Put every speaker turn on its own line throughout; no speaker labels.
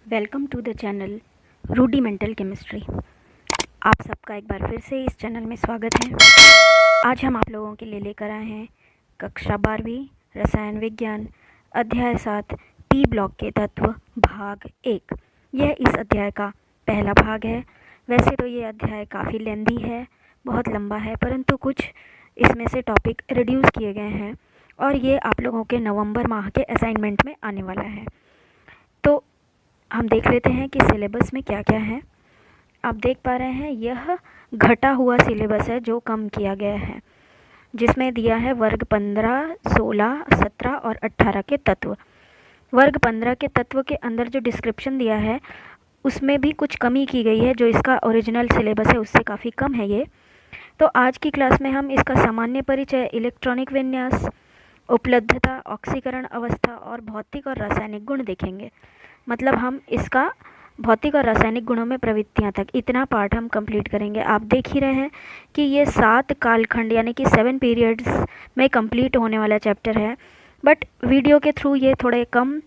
Welcome to the channel rudimental chemistry. आप सबका एक बार फिर से इस चैनल में स्वागत है। आज हम आप लोगों के लिए लेकर आए हैं कक्षा 12वीं रसायन विज्ञान अध्याय 7 पी ब्लॉक के तत्व भाग 1। यह इस अध्याय का पहला भाग है। वैसे तो ये अध्याय काफ़ी लेंदी है, बहुत लंबा है, परंतु कुछ इसमें से टॉपिक रिड्यूस किए गए हैं और ये आप लोगों के नवंबर माह के असाइनमेंट में आने वाला है। तो हम देख लेते हैं कि सिलेबस में क्या क्या है। आप देख पा रहे हैं यह घटा हुआ सिलेबस है जो कम किया गया है, जिसमें दिया है वर्ग 15, 16, 17 और 18 के तत्व। वर्ग 15 के तत्व के अंदर जो डिस्क्रिप्शन दिया है उसमें भी कुछ कमी की गई है, जो इसका ओरिजिनल सिलेबस है उससे काफ़ी कम है ये। तो आज की क्लास में हम इसका सामान्य परिचय, इलेक्ट्रॉनिक विन्यास, उपलब्धता, ऑक्सीकरण अवस्था और भौतिक और रासायनिक गुण देखेंगे। मतलब हम इसका भौतिक और रासायनिक गुणों में प्रवृत्तियां तक इतना पार्ट हम कंप्लीट करेंगे। आप देख ही रहे हैं कि ये 7 कालखंड यानी कि 7 पीरियड्स में कंप्लीट होने वाला चैप्टर है, बट वीडियो के थ्रू ये थोड़े कम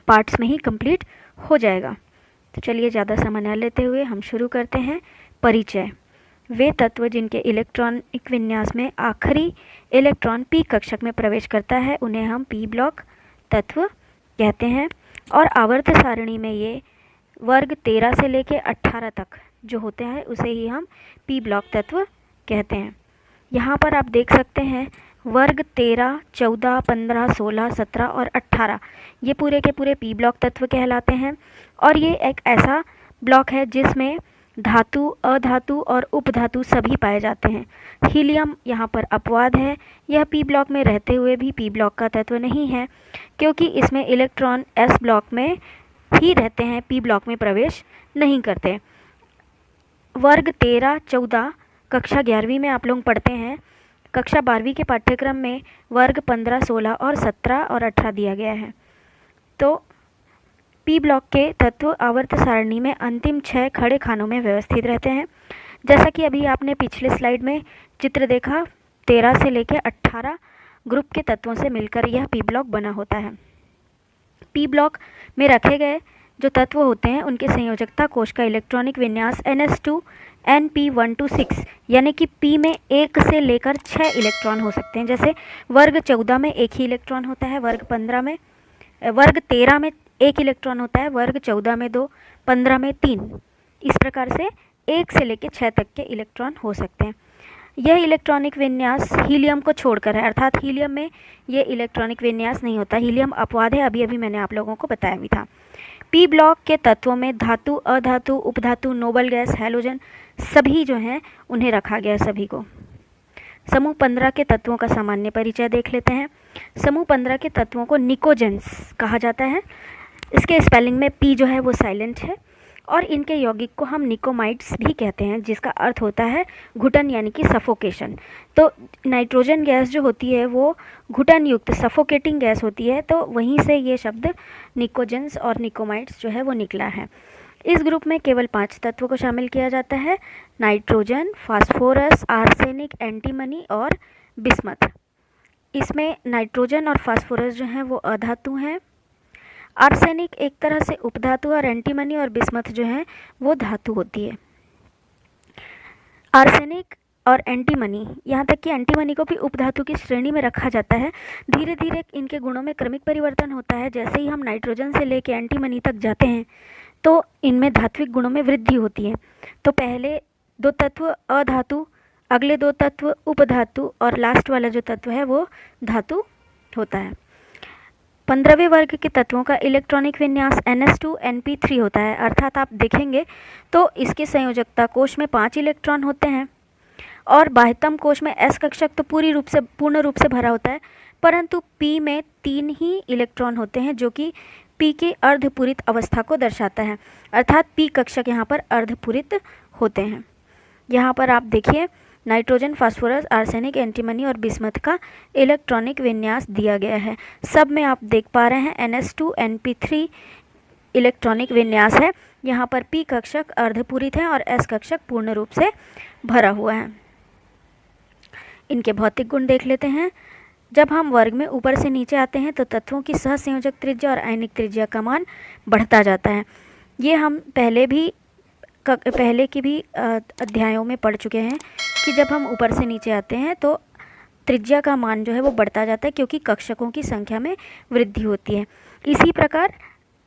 पार्ट्स में ही कंप्लीट हो जाएगा। तो चलिए ज़्यादा समय न लेते हुए हम शुरू करते हैं। परिचय। वे तत्व जिनके इलेक्ट्रॉनिक विन्यास में आखिरी इलेक्ट्रॉन पी कक्षक में प्रवेश करता है उन्हें हम पी ब्लॉक तत्व कहते हैं, और आवर्त सारणी में ये वर्ग 13 से लेकर 18 तक जो होते हैं उसे ही हम पी ब्लॉक तत्व कहते हैं। यहाँ पर आप देख सकते हैं वर्ग 13, 14, 15, 16, 17 और 18 ये पूरे के पूरे पी ब्लॉक तत्व कहलाते हैं। और ये एक ऐसा ब्लॉक है जिसमें धातु, अधातु और उपधातु सभी पाए जाते हैं। हीलियम यहाँ पर अपवाद है, यह पी ब्लॉक में रहते हुए भी पी ब्लॉक का तत्व नहीं है, क्योंकि इसमें इलेक्ट्रॉन एस ब्लॉक में ही रहते हैं, पी ब्लॉक में प्रवेश नहीं करते। वर्ग 13, 14 कक्षा 11वीं में आप लोग पढ़ते हैं। कक्षा 12वीं के पाठ्यक्रम में वर्ग 15, 16 और 17 और 18 दिया गया है। तो पी ब्लॉक के तत्व आवर्त सारणी में अंतिम 6 खड़े खानों में व्यवस्थित रहते हैं। जैसा कि अभी आपने पिछले स्लाइड में चित्र देखा, 13 से लेकर 18 ग्रुप के तत्वों से मिलकर यह पी ब्लॉक बना होता है। पी ब्लॉक में रखे गए जो तत्व होते हैं उनके संयोजकता कोश का इलेक्ट्रॉनिक विन्यास NS2 NP126 यानी कि पी में 1 से लेकर 6 इलेक्ट्रॉन हो सकते हैं। जैसे वर्ग 14 में 1 ही इलेक्ट्रॉन होता है, वर्ग 13 में 1 इलेक्ट्रॉन होता है, वर्ग 14 में 2, 15 में 3। इस प्रकार से 1 से लेकर 6 तक के इलेक्ट्रॉन हो सकते हैं। यह इलेक्ट्रॉनिक विन्यास हीलियम को छोड़कर है, अर्थात हीलियम में ये इलेक्ट्रॉनिक विन्यास नहीं होता। हीलियम अपवाद है, अभी मैंने आप लोगों को बताया भी था। पी ब्लॉक के तत्वों में धातु, अधातु, उपधातु, नोबल गैस, हैलोजन सभी जो हैं उन्हें रखा गया है सभी को। समूह 15 के तत्वों का सामान्य परिचय देख लेते हैं। समूह 15 के तत्वों को निकोजेंस कहा जाता है। इसके स्पेलिंग में पी जो है वो साइलेंट है, और इनके यौगिक को हम निकोमाइड्स भी कहते हैं, जिसका अर्थ होता है घुटन यानी कि सफोकेशन। तो नाइट्रोजन गैस जो होती है वो घुटन युक्त सफोकेटिंग गैस होती है, तो वहीं से ये शब्द निकोजेंस और निकोमाइड्स जो है वो निकला है। इस ग्रुप में केवल 5 तत्वों को शामिल किया जाता है: नाइट्रोजन, फास्फोरस, आर्सेनिक, एंटीमनी और बिस्मथ। इसमें नाइट्रोजन और फास्फोरस जो हैं वो अधातु हैं, आर्सेनिक एक तरह से उपधातु, और एंटीमनी और बिस्मथ जो है वो धातु होती है। आर्सेनिक और एंटीमनी, यहाँ तक कि एंटीमनी को भी उपधातु की श्रेणी में रखा जाता है। धीरे धीरे इनके गुणों में क्रमिक परिवर्तन होता है। जैसे ही हम नाइट्रोजन से लेकर एंटीमनी तक जाते हैं तो इनमें धात्विक गुणों में वृद्धि होती है। तो पहले 2 तत्व अधातु, अगले 2 तत्व उपधातु, और लास्ट वाला जो तत्व है वो धातु होता है। 15वें वर्ग के तत्वों का इलेक्ट्रॉनिक विन्यास NS2 NP3 होता है, अर्थात आप देखेंगे तो इसके संयोजकता कोश में 5 इलेक्ट्रॉन होते हैं, और बाह्यतम कोश में S कक्षक तो पूर्ण रूप से भरा होता है, परंतु P में 3 ही इलेक्ट्रॉन होते हैं, जो कि P की अर्धपूरित अवस्था को दर्शाता है, अर्थात P कक्षक यहाँ पर अर्धपूरित होते हैं। यहाँ पर आप देखिए नाइट्रोजन, फास्फोरस, आर्सेनिक, एंटीमनी और बिस्मथ का इलेक्ट्रॉनिक विन्यास दिया गया है। सब में आप देख पा रहे हैं NS2 NP3 इलेक्ट्रॉनिक विन्यास है। यहाँ पर P कक्षक अर्धपूरित है और S कक्षक पूर्ण रूप से भरा हुआ है। इनके भौतिक गुण देख लेते हैं। जब हम वर्ग में ऊपर से नीचे आते हैं तो तत्वों की सहसंयोजक त्रिज्या और आयनिक त्रिज्या का मान बढ़ता जाता है। ये हम पहले की भी अध्यायों में पढ़ चुके हैं कि जब हम ऊपर से नीचे आते हैं तो त्रिज्या का मान जो है वो बढ़ता जाता है, क्योंकि कक्षकों की संख्या में वृद्धि होती है। इसी प्रकार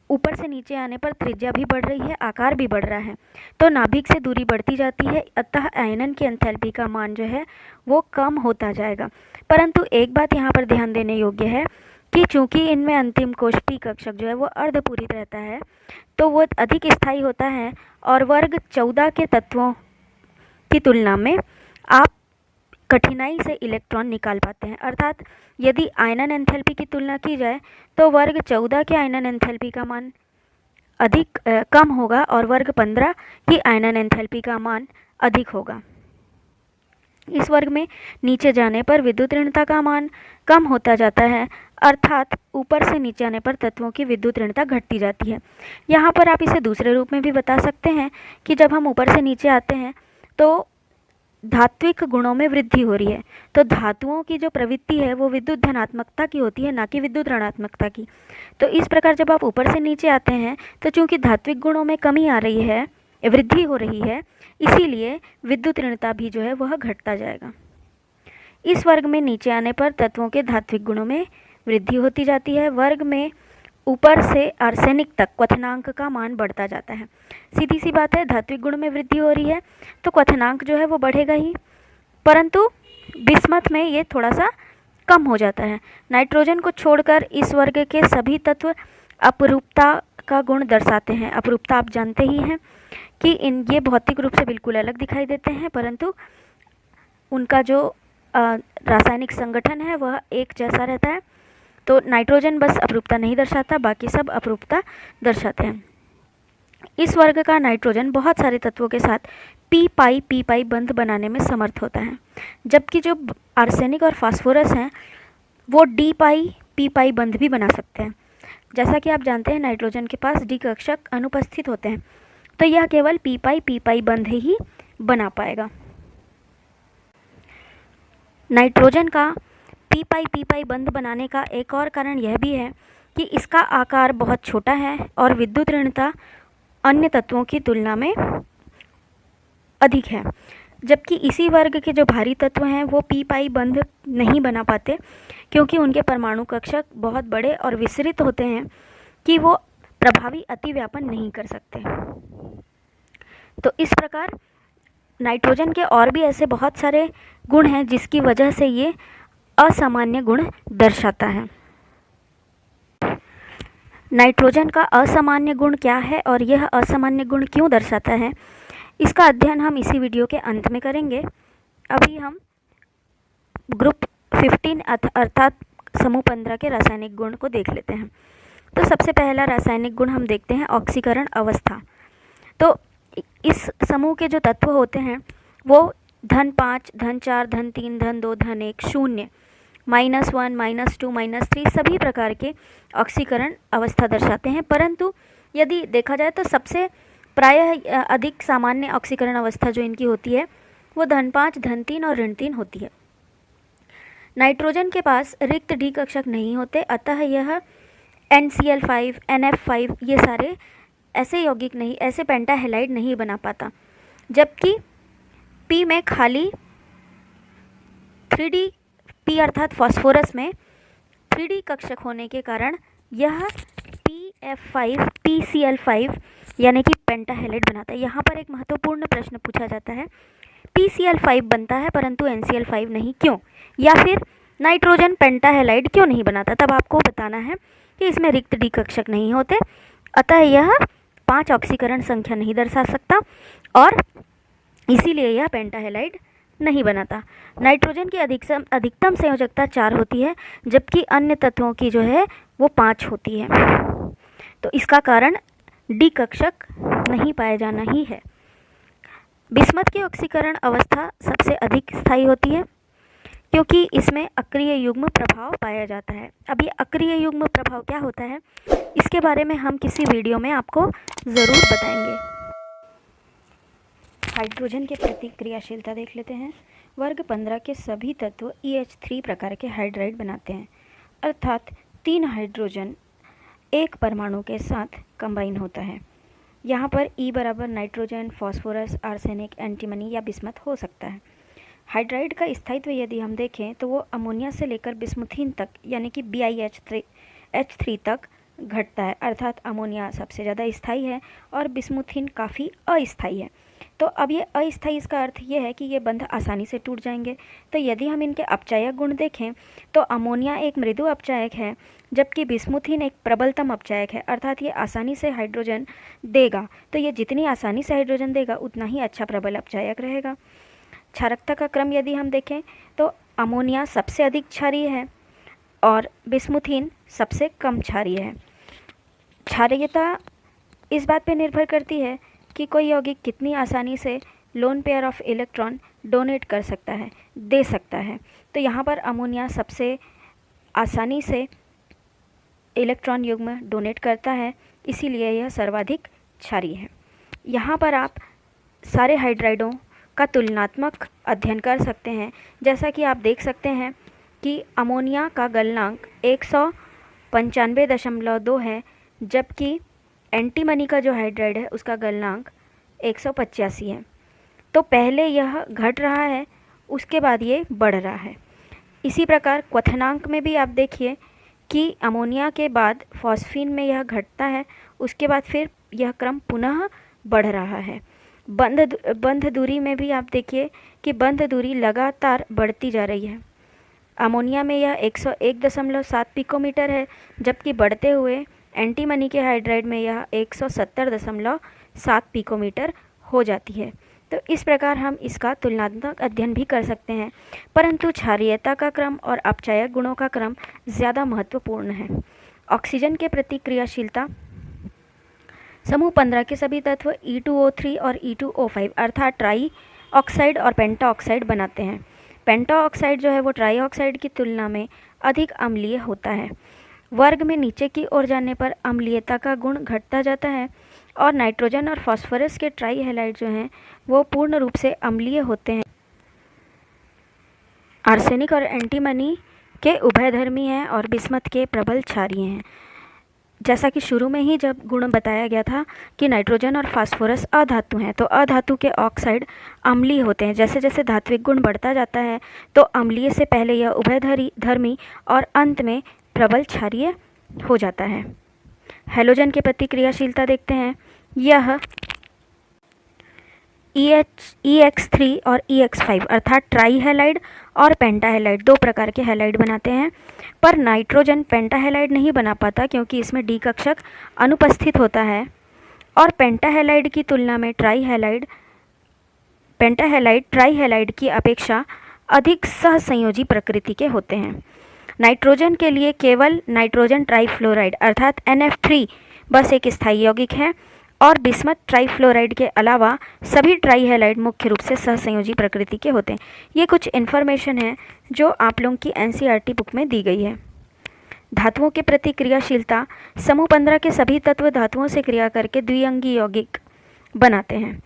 ऊपर से नीचे आने पर त्रिज्या भी बढ़ रही है, आकार भी बढ़ रहा है, तो नाभिक से दूरी बढ़ती जाती है, अतः आयनन की एंथैल्पी का मान जो है वो कम होता जाएगा। परंतु एक बात यहाँ पर ध्यान देने योग्य है कि चूंकि इनमें अंतिम कोश पी कक्षक जो है वो अर्धपूरित रहता है, तो वो अधिक स्थायी होता है और वर्ग 14 के तत्वों की तुलना में आप कठिनाई से इलेक्ट्रॉन निकाल पाते हैं। अर्थात यदि आयनन एंथैल्पी की तुलना की जाए तो वर्ग 14 के आयनन एंथैल्पी का मान अधिक कम होगा और वर्ग 15 की आयनन एंथैल्पी का मान अधिक होगा। इस वर्ग में नीचे जाने पर विद्युत ऋणता का मान कम होता जाता है, अर्थात ऊपर से नीचे आने पर तत्वों की विद्युत ऋणता घटती जाती है। यहाँ पर आप इसे दूसरे रूप में भी बता सकते हैं कि जब हम ऊपर से नीचे आते हैं तो धात्विक गुणों में वृद्धि हो रही है, तो धातुओं की जो प्रवृत्ति है वो विद्युत धनात्मकता की होती है, ना कि विद्युत ऋणात्मकता की। तो इस प्रकार जब आप ऊपर से नीचे आते हैं तो चूंकि धात्विक गुणों में कमी आ रही है, वृद्धि हो रही है, इसीलिए विद्युत ऋणता भी जो है वह घटता जाएगा। इस वर्ग में नीचे आने पर तत्वों के धात्विक गुणों में वृद्धि होती जाती है। वर्ग में ऊपर से आर्सेनिक तक क्वथनांक का मान बढ़ता जाता है। सीधी सी बात है, धात्विक गुण में वृद्धि हो रही है तो क्वथनांक जो है वो बढ़ेगा ही, परंतु बिस्मथ में ये थोड़ा सा कम हो जाता है। नाइट्रोजन को छोड़कर इस वर्ग के सभी तत्व अपरूपता का गुण दर्शाते हैं। अपरूपता आप जानते ही हैं कि ये भौतिक रूप से बिल्कुल अलग दिखाई देते हैं, परंतु उनका जो रासायनिक संगठन है वह एक जैसा रहता है। तो नाइट्रोजन बस अपरूपता नहीं दर्शाता, बाकी सब अपरूपता दर्शाते हैं। इस वर्ग का नाइट्रोजन बहुत सारे तत्वों के साथ पी पाई बंध बनाने में समर्थ होता है, जबकि जो आर्सेनिक और फास्फोरस हैं वो डी पाई पी पाई बंध भी बना सकते हैं। जैसा कि आप जानते हैं नाइट्रोजन के पास डी कक्षक अनुपस्थित होते हैं, तो यह केवल पी पाई बंध ही बना पाएगा। नाइट्रोजन का पी पाई बंध बनाने का एक और कारण यह भी है कि इसका आकार बहुत छोटा है और विद्युत ऋणता अन्य तत्वों की तुलना में अधिक है, जबकि इसी वर्ग के जो भारी तत्व हैं वो पी पाई बंध नहीं बना पाते, क्योंकि उनके परमाणु कक्षक बहुत बड़े और विस्तृत होते हैं कि वो प्रभावी अतिव्यापन नहीं कर सकते। तो इस प्रकार नाइट्रोजन के और भी ऐसे बहुत सारे गुण हैं जिसकी वजह से ये असामान्य गुण दर्शाता है। नाइट्रोजन का असामान्य गुण क्या है और यह असामान्य गुण क्यों दर्शाता है, इसका अध्ययन हम इसी वीडियो के अंत में करेंगे। अभी हम ग्रुप 15 अर्थात समूह 15 के रासायनिक गुण को देख लेते हैं। तो सबसे पहला रासायनिक गुण हम देखते हैं ऑक्सीकरण अवस्था। तो इस समूह के जो तत्व होते हैं वो -5, -4, -3, -2, -1, 0, -1, -2, -3 सभी प्रकार के ऑक्सीकरण अवस्था दर्शाते हैं। परंतु यदि देखा जाए तो सबसे प्रायः अधिक सामान्य ऑक्सीकरण अवस्था जो इनकी होती है वो -5, -3 और ऋण-3 होती है। नाइट्रोजन के पास रिक्त डी कक्षक नहीं होते, अतः यह NCl5, NF5 ये सारे ऐसे यौगिक नहीं, ऐसे पेंटाहेलाइड नहीं बना पाता, जबकि P में खाली 3D P अर्थात फास्फोरस में 3D कक्षक होने के कारण यह PF5 PCl5 यानी कि पेंटाहेलाइड बनाता है। यहाँ पर एक महत्वपूर्ण प्रश्न पूछा जाता है, PCl5 बनता है परंतु NCl5 नहीं, क्यों? या फिर नाइट्रोजन पेंटाहेलाइड क्यों नहीं बनाता? तब आपको बताना है कि इसमें रिक्त डी कक्षक नहीं होते, अतः यह 5 ऑक्सीकरण संख्या नहीं दर्शा सकता और इसीलिए यह पेंटाहेलाइड नहीं बनाता। नाइट्रोजन की अधिकतम संयोजकता 4 होती है, जबकि अन्य तत्वों की जो है वो 5 होती है। तो इसका कारण डी कक्षक नहीं पाया जाना ही है। बिस्मथ की ऑक्सीकरण अवस्था सबसे अधिक स्थायी होती है, क्योंकि इसमें अक्रिय युग्म प्रभाव पाया जाता है। अब ये अक्रिय युग्म प्रभाव क्या होता है, इसके बारे में हम किसी वीडियो में आपको ज़रूर बताएंगे। हाइड्रोजन के प्रति क्रियाशीलता देख लेते हैं। वर्ग 15 के सभी तत्व EH3 प्रकार के हाइड्राइड बनाते हैं, अर्थात 3 हाइड्रोजन एक परमाणु के साथ कंबाइन होता है। यहाँ पर E बराबर नाइट्रोजन, फास्फोरस, आर्सेनिक, एंटीमनी या बिस्मथ हो सकता है। हाइड्राइड का स्थायित्व यदि हम देखें तो वो अमोनिया से लेकर बिस्मुथीन तक यानी कि BiH3 तक घटता है, अर्थात अमोनिया सबसे ज़्यादा स्थायी है और बिस्मुथीन काफ़ी अस्थायी है। तो अब ये अस्थायी, इसका अर्थ ये है कि ये बंध आसानी से टूट जाएंगे। तो यदि हम इनके अपचायक गुण देखें तो अमोनिया एक मृदु अपचायक है, जबकि बिस्मुथीन एक प्रबलतम अपचायक है, अर्थात ये आसानी से हाइड्रोजन देगा। तो ये जितनी आसानी से हाइड्रोजन देगा उतना ही अच्छा प्रबल अपचायक रहेगा। क्षारकता का क्रम यदि हम देखें तो अमोनिया सबसे अधिक क्षारीय है और बिस्मुथीन सबसे कम क्षारीय है। क्षारीयता इस बात पर निर्भर करती है कि कोई यौगिक कितनी आसानी से lone pair of electron donate कर सकता है, दे सकता है। तो यहाँ पर अमोनिया सबसे आसानी से इलेक्ट्रॉन युग्म डोनेट करता है, इसीलिए यह सर्वाधिक क्षारीय है। यहाँ पर आप सारे हाइड्राइडों का तुलनात्मक अध्ययन कर सकते हैं। जैसा कि आप देख सकते हैं कि अमोनिया का गलनांक 195.2 है, जबकि एंटीमनी का जो हाइड्राइड है उसका गलनांक 185 है। तो पहले यह घट रहा है, उसके बाद ये बढ़ रहा है। इसी प्रकार क्वथनांक में भी आप देखिए कि अमोनिया के बाद फॉस्फीन में यह घटता है, उसके बाद फिर यह क्रम पुनः बढ़ रहा है। बंध दूरी में भी आप देखिए कि बंध दूरी लगातार बढ़ती जा रही है। अमोनिया में यह 101.7 पिकोमीटर है, जबकि बढ़ते हुए एंटीमनी के हाइड्राइड में यह 170.7 पिकोमीटर हो जाती है। तो इस प्रकार हम इसका तुलनात्मक अध्ययन भी कर सकते हैं, परंतु क्षारीयता का क्रम और अपचायक गुणों का क्रम ज़्यादा महत्वपूर्ण है। ऑक्सीजन के प्रति क्रियाशीलता समूह 15 के सभी तत्व E2O3 और E2O5 अर्थात ट्राई ऑक्साइड और पेंटा ऑक्साइड बनाते हैं। पेंटा ऑक्साइड जो है वो ट्राई ऑक्साइड की तुलना में अधिक अम्लीय होता है। वर्ग में नीचे की ओर जाने पर अम्लीयता का गुण घटता जाता है और नाइट्रोजन और फास्फोरस के ट्राई हैलाइड जो हैं वो पूर्ण रूप से अम्लीय होते हैं। आर्सेनिक और एंटीमनी के उभयधर्मी हैं और बिस्मथ के प्रबल क्षारीय हैं। जैसा कि शुरू में ही जब गुण बताया गया था कि नाइट्रोजन और फास्फोरस अधातु हैं, तो अधातु के ऑक्साइड अम्लीय होते हैं। जैसे जैसे धात्विक गुण बढ़ता जाता है तो अम्लीय से पहले यह उभयधर्मी और अंत में प्रबल क्षारीय हो जाता है। हैलोजन के प्रति क्रियाशीलता देखते हैं। यह EX3 और EX5 अर्थात ट्राई हैलाइड और पेंटाहेलाइड 2 प्रकार के हैलाइड बनाते हैं, पर नाइट्रोजन पेंटाहेलाइड नहीं बना पाता क्योंकि इसमें D कक्षक अनुपस्थित होता है और पेंटाहेलाइड की तुलना में पेंटाहेलाइड ट्राईहेलाइड की अपेक्षा अधिक सहसंयोजी प्रकृति के होते हैं। नाइट्रोजन के लिए केवल नाइट्रोजन ट्राईफ्लोराइड अर्थात NF3 बस एक स्थायी यौगिक है और बिस्मथ ट्राईफ्लोराइड के अलावा सभी ट्राईहेलाइड मुख्य रूप से सहसंयोजी प्रकृति के होते हैं। ये कुछ इन्फॉर्मेशन है जो आप लोगों की NCERT बुक में दी गई है। धातुओं के प्रति क्रियाशीलता समूह 15 के सभी तत्व धातुओं से क्रिया करके द्विअंगी यौगिक बनाते हैं,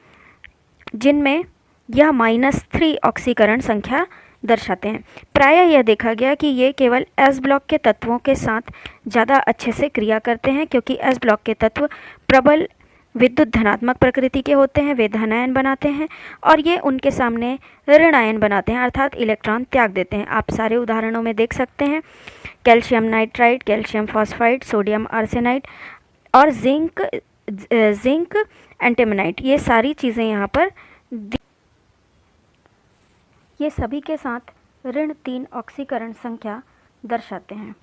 जिनमें यह -3 ऑक्सीकरण संख्या दर्शाते हैं। प्रायः यह देखा गया कि ये केवल S ब्लॉक के तत्वों के साथ ज़्यादा अच्छे से क्रिया करते हैं, क्योंकि S ब्लॉक के तत्व प्रबल विद्युत धनात्मक प्रकृति के होते हैं, वे धनायन बनाते हैं और ये उनके सामने ऋणायन बनाते हैं अर्थात इलेक्ट्रॉन त्याग देते हैं। आप सारे उदाहरणों में देख सकते हैं calcium nitride, calcium phosphide, sodium arsenide और जिंक एंटीमोनाइट, ये सारी चीज़ें यहाँ पर ये सभी के साथ ऋण 3 ऑक्सीकरण संख्या दर्शाते हैं।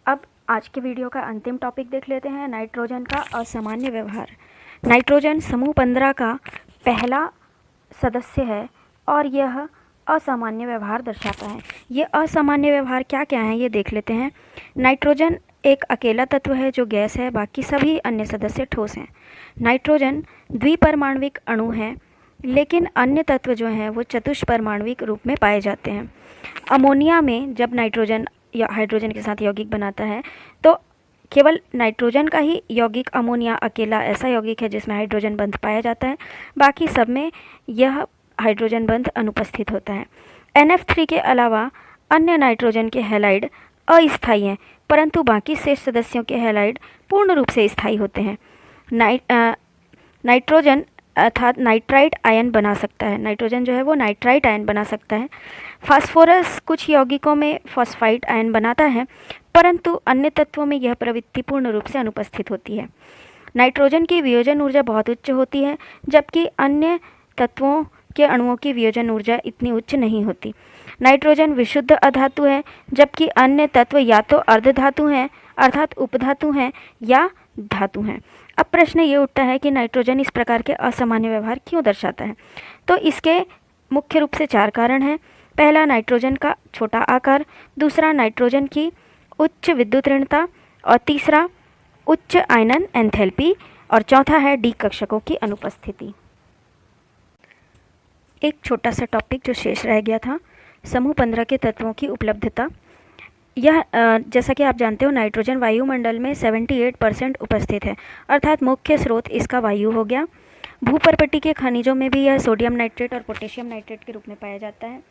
अब आज के वीडियो का अंतिम टॉपिक देख लेते हैं, नाइट्रोजन का असामान्य व्यवहार। नाइट्रोजन समूह 15 का पहला सदस्य है और यह असामान्य व्यवहार दर्शाता है। ये असामान्य व्यवहार क्या क्या हैं ये देख लेते हैं। नाइट्रोजन एक अकेला तत्व है जो गैस है, बाकी सभी अन्य सदस्य ठोस हैं। नाइट्रोजन द्विपरमाणविक अणु है, लेकिन अन्य तत्व जो हैं वो चतुष्परमाणविक रूप में पाए जाते हैं। अमोनिया में जब नाइट्रोजन या हाइड्रोजन के साथ यौगिक बनाता है तो केवल नाइट्रोजन का ही यौगिक अमोनिया अकेला ऐसा यौगिक है जिसमें हाइड्रोजन बंध पाया जाता है, बाकी सब में यह हाइड्रोजन बंध अनुपस्थित होता है। NF3 के अलावा अन्य नाइट्रोजन के हैलाइड अस्थायी हैं, परंतु बाकी शेष सदस्यों के हैलाइड पूर्ण रूप से स्थायी होते हैं। नाइट्रोजन अर्थात नाइट्राइट आयन बना सकता है, नाइट्रोजन जो है वो नाइट्राइट आयन बना सकता है। फास्फोरस कुछ यौगिकों में फॉस्फाइट आयन बनाता है, परंतु अन्य तत्वों में यह प्रवृत्ति पूर्ण रूप से अनुपस्थित होती है। नाइट्रोजन की वियोजन ऊर्जा बहुत उच्च होती है, जबकि अन्य तत्वों के अणुओं की वियोजन ऊर्जा इतनी उच्च नहीं होती। नाइट्रोजन विशुद्ध अधातु है, जबकि अन्य तत्व या तो अर्धधातु हैं अर्थात उपधातु हैं या धातु हैं। अब प्रश्न ये उठता है कि नाइट्रोजन इस प्रकार के असामान्य व्यवहार क्यों दर्शाता है। तो इसके मुख्य रूप से 4 कारण हैं। पहला, नाइट्रोजन का छोटा आकार, दूसरा नाइट्रोजन की उच्च विद्युत ऋणता, और तीसरा उच्च आयनन एंथैल्पी, और चौथा है डी कक्षकों की अनुपस्थिति। एक छोटा सा टॉपिक जो शेष रह गया था, समूह 15 के तत्वों की उपलब्धता। यह जैसा कि आप जानते हो, नाइट्रोजन वायुमंडल में 78% उपस्थित है, अर्थात मुख्य स्रोत इसका वायु हो गया। भूपर्पटी के खनिजों में भी यह सोडियम नाइट्रेट और पोटेशियम नाइट्रेट के रूप में पाया जाता है।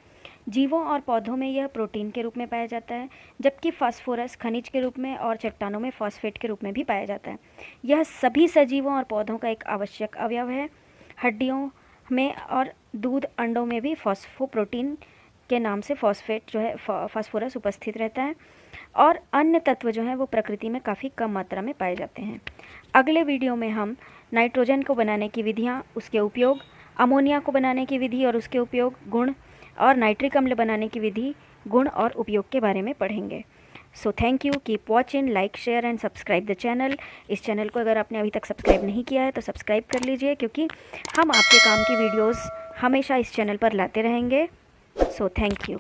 जीवों और पौधों में यह प्रोटीन के रूप में पाया जाता है, जबकि फास्फोरस खनिज के रूप में और चट्टानों में फॉस्फेट के रूप में भी पाया जाता है। यह सभी सजीवों और पौधों का एक आवश्यक अवयव है। हड्डियों में और दूध अंडों में भी फॉस्फोप्रोटीन के नाम से फॉस्फेट जो है फास्फोरस उपस्थित रहता है, और अन्य तत्व जो हैं वो प्रकृति में काफ़ी कम मात्रा में पाए जाते हैं। अगले वीडियो में हम नाइट्रोजन को बनाने की विधियाँ, उसके उपयोग, अमोनिया को बनाने की विधि और उसके उपयोग, गुण, और नाइट्रिक अम्ल बनाने की विधि, गुण और उपयोग के बारे में पढ़ेंगे। So thank you, keep watching, like, share and subscribe the channel. इस चैनल को अगर आपने अभी तक सब्सक्राइब नहीं किया है तो सब्सक्राइब कर लीजिए, क्योंकि हम आपके काम की वीडियोस हमेशा इस चैनल पर लाते रहेंगे। So thank you.